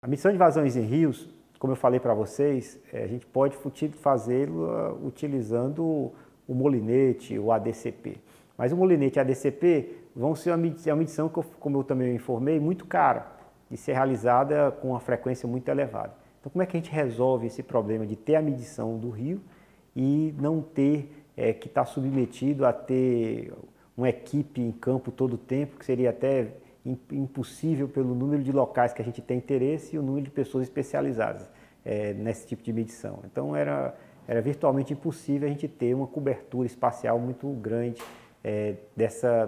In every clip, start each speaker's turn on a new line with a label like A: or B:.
A: A medição de vazões em rios, como eu falei para vocês, a gente pode fazê-lo utilizando o molinete, o ADCP. Mas o molinete e o ADCP vão ser uma medição, como eu também informei, muito cara de ser realizada com uma frequência muito elevada. Então, como é que a gente resolve esse problema de ter a medição do rio e não ter que estar submetido a ter uma equipe em campo todo o tempo, que seria até impossível pelo número de locais que a gente tem interesse e o número de pessoas especializadas nesse tipo de medição. Então era virtualmente impossível a gente ter uma cobertura espacial muito grande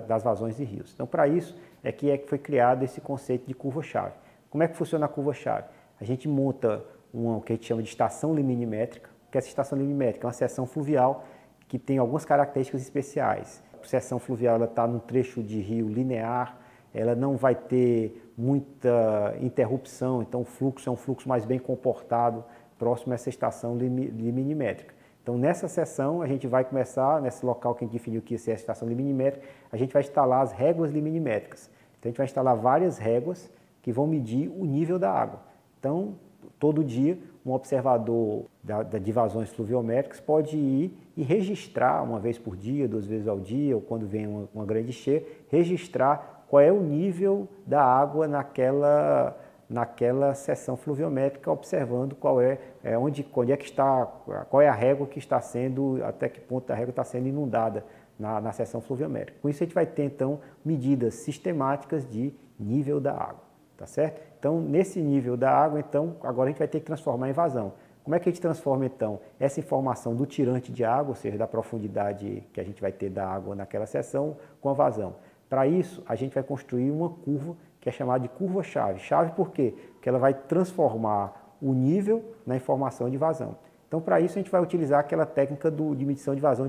A: das vazões de rios. Então para isso que foi criado esse conceito de curva-chave. Como é que funciona a curva-chave? A gente monta o que a gente chama de estação liminimétrica, que essa estação liminimétrica é uma seção fluvial que tem algumas características especiais. A seção fluvial está num trecho de rio linear, ela não vai ter muita interrupção, então o fluxo é um fluxo mais bem comportado, próximo a essa estação liminimétrica. Então nessa seção a gente vai começar, nesse local que a gente definiu que ia ser a estação liminimétrica, a gente vai instalar as réguas liminimétricas. Então a gente vai instalar várias réguas que vão medir o nível da água. Então todo dia um observador de vazões fluviométricas pode ir e registrar uma vez por dia, 2 vezes ao dia, ou quando vem uma grande cheia, registrar qual é o nível da água naquela seção fluviométrica, observando onde é que está, qual é a régua que está sendo, até que ponto a régua está sendo inundada na seção fluviométrica. Com isso a gente vai ter então medidas sistemáticas de nível da água, tá certo? Então nesse nível da água, então agora a gente vai ter que transformar em vazão. Como é que a gente transforma então essa informação do tirante de água, ou seja, da profundidade que a gente vai ter da água naquela seção, com a vazão? Para isso, a gente vai construir uma curva que é chamada de curva-chave. Chave por quê? Porque ela vai transformar o nível na informação de vazão. Então, para isso, a gente vai utilizar aquela técnica de medição de vazão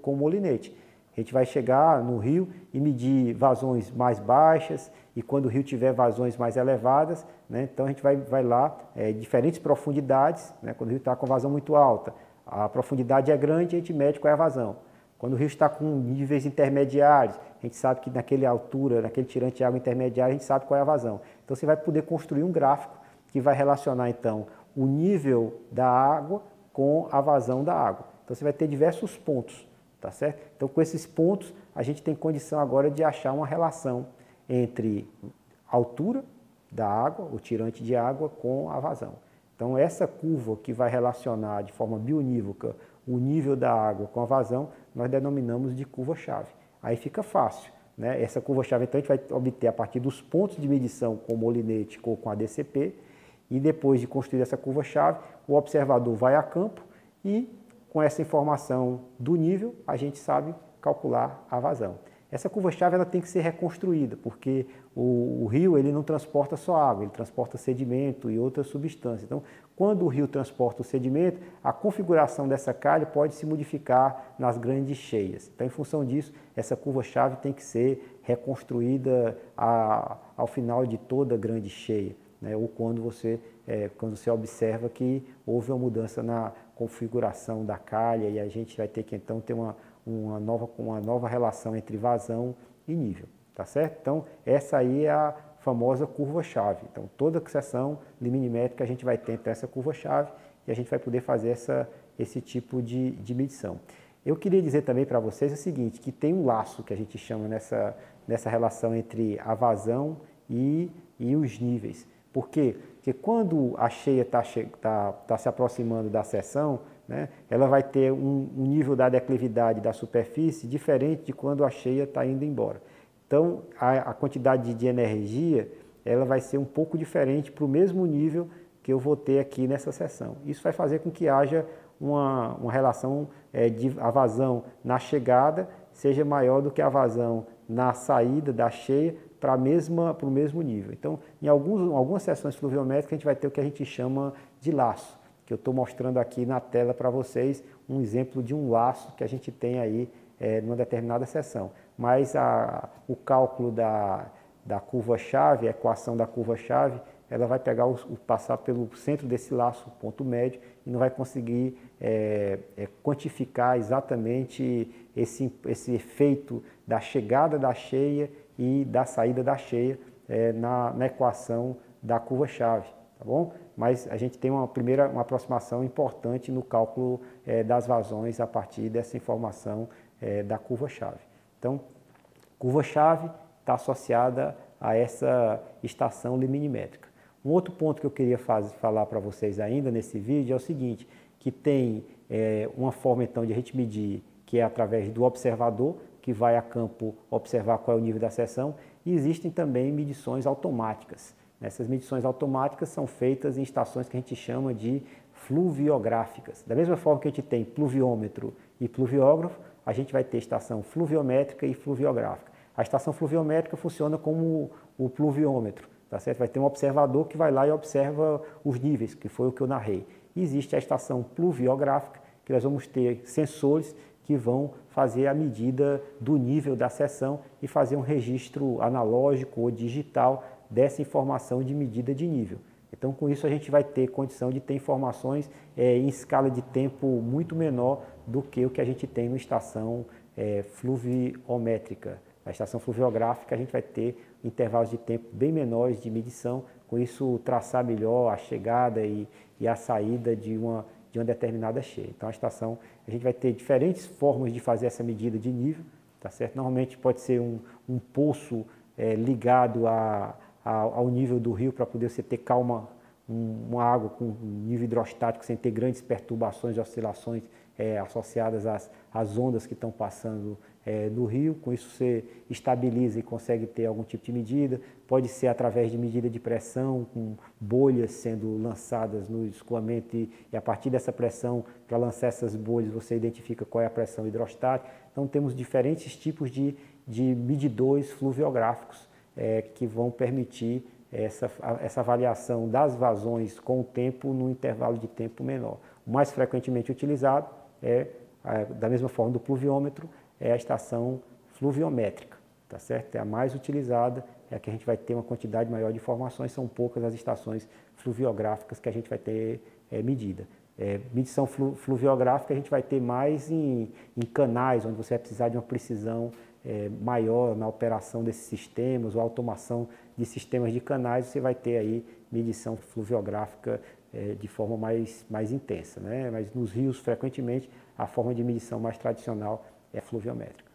A: com o molinete. A gente vai chegar no rio e medir vazões mais baixas e quando o rio tiver vazões mais elevadas, né, então a gente vai lá, diferentes profundidades, né, quando o rio está com vazão muito alta, a profundidade é grande, a gente mede qual é a vazão. Quando o rio está com níveis intermediários, a gente sabe que naquela altura, naquele tirante de água intermediário, a gente sabe qual é a vazão. Então você vai poder construir um gráfico que vai relacionar então o nível da água com a vazão da água. Então você vai ter diversos pontos, tá certo? Então com esses pontos a gente tem condição agora de achar uma relação entre a altura da água, o tirante de água, com a vazão. Então essa curva que vai relacionar de forma bionívoca o nível da água com a vazão, nós denominamos de curva-chave. Aí fica fácil, né? Essa curva-chave, então, a gente vai obter a partir dos pontos de medição com o molinete ou com a DCP, e depois de construir essa curva-chave, o observador vai a campo e, com essa informação do nível, a gente sabe calcular a vazão. Essa curva-chave ela tem que ser reconstruída, porque o rio ele não transporta só água, ele transporta sedimento e outras substâncias. Então, quando o rio transporta o sedimento, a configuração dessa calha pode se modificar nas grandes cheias. Então, em função disso, essa curva-chave tem que ser reconstruída ao final de toda grande cheia, né? Ou quando você observa que houve uma mudança na configuração da calha e a gente vai ter que então ter uma nova relação entre vazão e nível, tá certo? Então, essa aí é a famosa curva-chave. Então, toda seção liminimétrica a gente vai ter então, essa curva-chave e a gente vai poder fazer esse tipo de medição. Eu queria dizer também para vocês o seguinte, que tem um laço que a gente chama nessa relação entre a vazão e os níveis. Por quê? Porque quando a cheia está se aproximando da seção, né, ela vai ter um nível da declividade da superfície diferente de quando a cheia está indo embora. Então, a quantidade de energia ela vai ser um pouco diferente para o mesmo nível que eu vou ter aqui nessa seção. Isso vai fazer com que haja uma relação a vazão na chegada seja maior do que a vazão na saída da cheia para o mesmo nível. Então, em algumas seções fluviométricas, a gente vai ter o que a gente chama de laço, que eu estou mostrando aqui na tela para vocês um exemplo de um laço que a gente tem aí numa determinada seção. Mas o cálculo da curva-chave, a equação da curva-chave, ela vai passar pelo centro desse laço, ponto médio, e não vai conseguir quantificar exatamente esse efeito da chegada da cheia e da saída da cheia na equação da curva-chave, tá bom? Mas a gente tem uma aproximação importante no cálculo das vazões a partir dessa informação da curva-chave. Então, curva-chave está associada a essa estação liminimétrica. Um outro ponto que eu queria falar para vocês ainda nesse vídeo é o seguinte, que tem uma forma então de a gente medir, que é através do observador, que vai a campo observar qual é o nível da seção, e existem também medições automáticas. Essas medições automáticas são feitas em estações que a gente chama de fluviográficas. Da mesma forma que a gente tem pluviômetro e pluviógrafo, a gente vai ter estação fluviométrica e fluviográfica. A estação fluviométrica funciona como o pluviômetro, tá certo? Vai ter um observador que vai lá e observa os níveis, que foi o que eu narrei. E existe a estação pluviográfica, que nós vamos ter sensores que vão fazer a medida do nível da seção e fazer um registro analógico ou digital dessa informação de medida de nível. Então, com isso, a gente vai ter condição de ter informações em escala de tempo muito menor do que o que a gente tem na estação fluviométrica. Na estação fluviográfica, a gente vai ter intervalos de tempo bem menores de medição, com isso traçar melhor a chegada e a saída de uma determinada cheia. Então, a gente vai ter diferentes formas de fazer essa medida de nível, tá certo? Normalmente pode ser um poço ligado ao nível do rio para poder você ter calma, uma água com nível hidrostático sem ter grandes perturbações e oscilações associadas às ondas que estão passando no rio. Com isso você estabiliza e consegue ter algum tipo de medida. Pode ser através de medida de pressão, com bolhas sendo lançadas no escoamento e a partir dessa pressão, para lançar essas bolhas, você identifica qual é a pressão hidrostática. Então temos diferentes tipos de medidores fluviográficos que vão permitir essa avaliação das vazões com o tempo num intervalo de tempo menor. O mais frequentemente utilizado da mesma forma do pluviômetro, é a estação fluviométrica, tá certo? É a mais utilizada, é a que a gente vai ter uma quantidade maior de informações, são poucas as estações fluviográficas que a gente vai ter medida. Medição fluviográfica a gente vai ter mais em canais, onde você vai precisar de uma precisão maior na operação desses sistemas, ou automação de sistemas de canais, você vai ter aí medição fluviográfica de forma mais intensa, né? Mas nos rios, frequentemente, a forma de medição mais tradicional é fluviométrica.